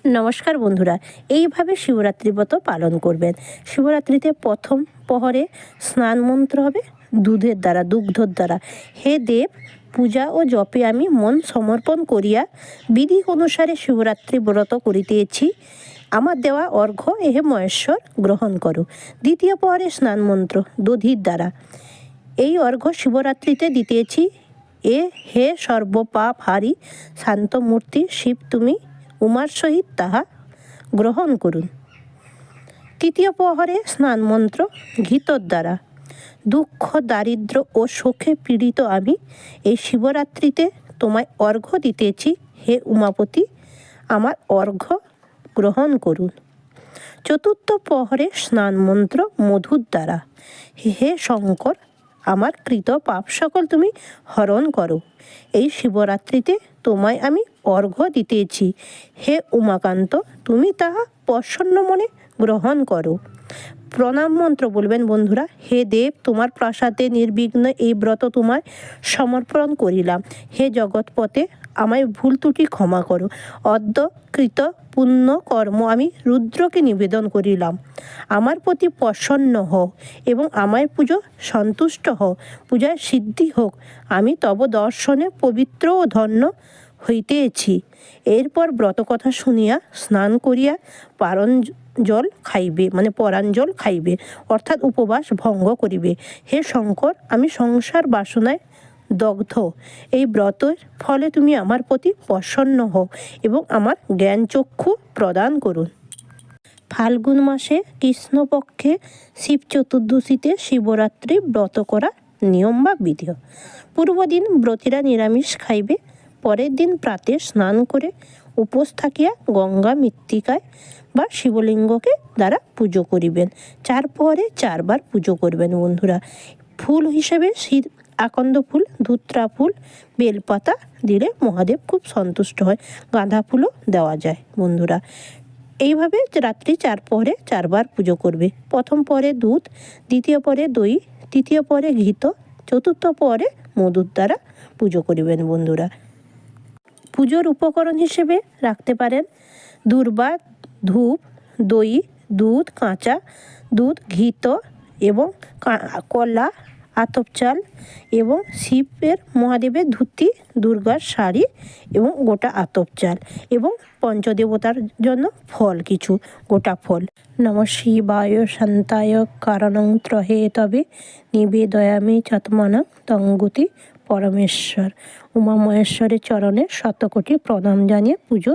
নমস্কার বন্ধুরা, এইভাবে শিবরাত্রি ব্রত পালন করবেন। শিবরাত্রিতে প্রথম প্রহরে স্নান মন্ত্র হবে দুগ্ধর দ্বারা। হে দেব, পূজা ও জপে আমি মন সমর্পণ করিয়া বিধি অনুসারে শিবরাত্রি ব্রত করিতেছি। আমার দেওয়া অর্ঘ্য হে মহেশ্বর গ্রহণ করো। দ্বিতীয় প্রহরে স্নান মন্ত্র দধির দ্বারা। এই অর্ঘ্য শিবরাত্রিতে দিতেছি। হে সর্বপাপ হারি শান্ত মূর্তি শিব, তুমি উমার সহিত তাহা গ্রহণ করুন। তৃতীয় প্রহরে স্নান মন্ত্র ঘৃতর দ্বারা। দুঃখ দারিদ্র ও শোকে পীড়িত আমি এই শিবরাত্রিতে তোমায় অর্ঘ্য দিতেছি। হে উমাপতি, আমার অর্ঘ্য গ্রহণ করুন। চতুর্থ প্রহরে স্নান মন্ত্র মধুর দ্বারা। হে শঙ্কর, আমার কৃত পাপ সকল তুমি হরণ করো। এই শিবরাত্রিতে তোমায় আমি অর্ঘ্য দিতেছি। হে উমাকান্ত, তুমি তাহা প্রসন্ন মনে গ্রহণ করো। প্রণাম মন্ত্র বলবেন বন্ধুরা। হে দেব, তোমার প্রাসাদে নির্বিঘ্ন এই ব্রত তোমায় সমর্পণ করিলাম। হে জগৎপতে, আমায় ভুল ত্রুটি ক্ষমা করো। অদ্য কৃত পুণ্য কর্ম আমি রুদ্রকে নিবেদন করিলাম। আমার প্রতি প্রসন্ন হও এবং আমার পুজো সন্তুষ্ট হও। পূজায় সিদ্ধি হোক। আমি তব দর্শনে পবিত্র ও ধন্য হইতেছি। এরপর ব্রতকথা শুনিয়া স্নান করিয়া পরাঞ্জল খাইবে, অর্থাৎ উপবাস ভঙ্গ করিবে। হে শঙ্কর, আমি সংসার বাসনায় দগ্ধ। এই ব্রতের ফলে তুমি আমার প্রতি প্রসন্ন হও এবং আমার জ্ঞান চক্ষু প্রদান করুন। ফাল্গুন মাসে কৃষ্ণপক্ষে শিব চতুর্দশীতে শিবরাত্রি ব্রত করা নিয়ম বা বিধি। পূর্বদিন ব্রতীরা নিরামিষ খাইবে। পরের দিন প্রাতে স্নান করে উপোস থাকিয়া গঙ্গা মৃত্তিকায় বা শিবলিঙ্গকে দ্বারা পুজো করিবেন। 4 প্রহরে 4 বার পুজো করবেন বন্ধুরা। ফুল হিসেবে আকন্দ ফুল, ধুত্রা ফুল, বেলপাতা দিলে মহাদেব খুব সন্তুষ্ট হয়। গাঁদা ফুলও দেওয়া যায় বন্ধুরা। এইভাবে রাত্রি 4 প্রহরে 4 বার পুজো করবে। প্রথম প্রহরে দুধ, দ্বিতীয় প্রহরে দই, তৃতীয় প্রহরে ঘৃত, চতুর্থ প্রহরে মধুর দ্বারা পুজো করিবেন বন্ধুরা। পুজোর উপকরণ হিসেবে রাখতে পারেন দূর্বা, ধূপ, দই, দুধ, কাঁচা দুধ, ঘৃত এবং কলা, আতপ চাল এবং শিবের মহাদেবের ধুতি, দুর্গার শাড়ি এবং গোটা আতপ চাল এবং পঞ্চদেবতার জন্য ফল, কিছু গোটা ফল। নমঃ শিবায় শান্তায় কারণং ত্রহে তবে নিবেদয়ামি চাত্মানং তঙ্গুতি পরমেশ্বর। উমা মহেশ্বরের চরণে শতকোটি প্রণাম জানিয়ে পুজো